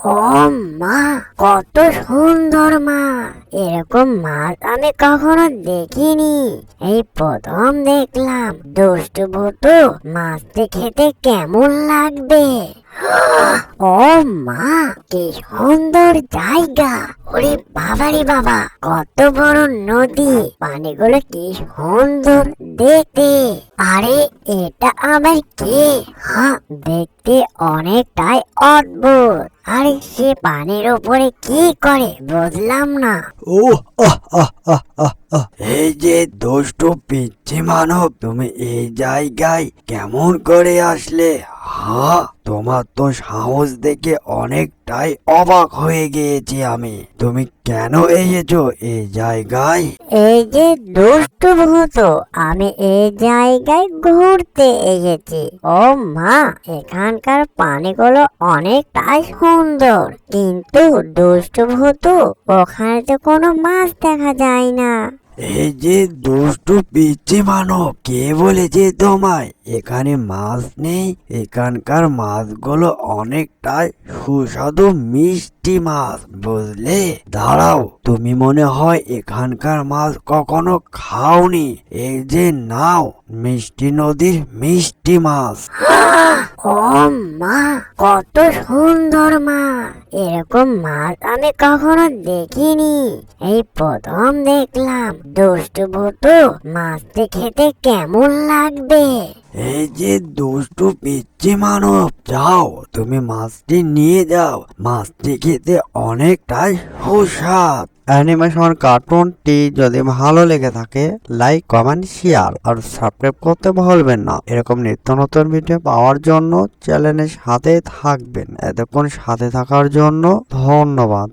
ও মা, কত সুন্দর মাছ! এরকম মাছ আমি কখনো দেখিনি। এই প্রথম দেখলাম। দুষ্টু ভুতু, মাছটি খেতে কেমন লাগবে? ও মা, কি সুন্দর জায়গা! ওরে বাবারে বাবা, কত বড় নদী! পানিগুলো কি সুন্দর দেখতে! আরে, এটা আবার কে? হ্যাঁ, দেখতে অনেকটাই অদ্ভুত। আরে, সে পানির উপরে কি করে বুঝলাম না। ও আহ আহ আহ আহ আহ। এই যে দুষ্টু পিচ্ছি মানব, তুমি এই জায়গায় কেমন করে আসলে? হ্যাঁ, তোমার তো সাহস দেখে অনেকটাই অবাক হয়ে গিয়েছি আমি। তুমি কেন এসেছো এই জায়গায়? এই যে দুষ্টু ভূত, আমি এই জায়গায় ঘুরতে এসেছি। ও মা, এখানকার পানিগুলো অনেকটাই সুন্দর, কিন্তু দুষ্টু ভূত, ওখানে তো কোনো মাছ দেখা যায় না। এই যে দুষ্টু পিচ্ছি মানব, কে বলেছে তোমায় এখানে মাছ নেই? এখানকার মাছগুলো অনেকটাই সুস্বাদু মিষ্টি মাছ, বুঝলে? দাঁড়াও, তুমি মনে হয় এখানকার মাছ কখনো খাওনি। এই যে নাও, মিষ্টি নদীর মিষ্টি মাছ। ও মা, কত সুন্দর মাছ! এরকম মাছ আমি কখনো দেখিনি। এই প্রথম দেখলাম। দুষ্টু ভূতু, মাছটি খেতে কেমন লাগবে? এই যে দুষ্টু পিচ্ছি মানব, যাও তুমি মাছটি নিয়ে যাও। মাছটি খেতে অনেকটাই সুস্বাদ। অ্যানিমেশন কার্টুনটি যদি ভালো লেগে থাকে, লাইক কমেন্ট শেয়ার আর সাবস্ক্রাইব করতে ভুলবেন না। এরকম নিত্য নতুন ভিডিও পাওয়ার জন্য চ্যানেলের সাথে থাকবেন। এতক্ষণ সাথে থাকার জন্য ধন্যবাদ।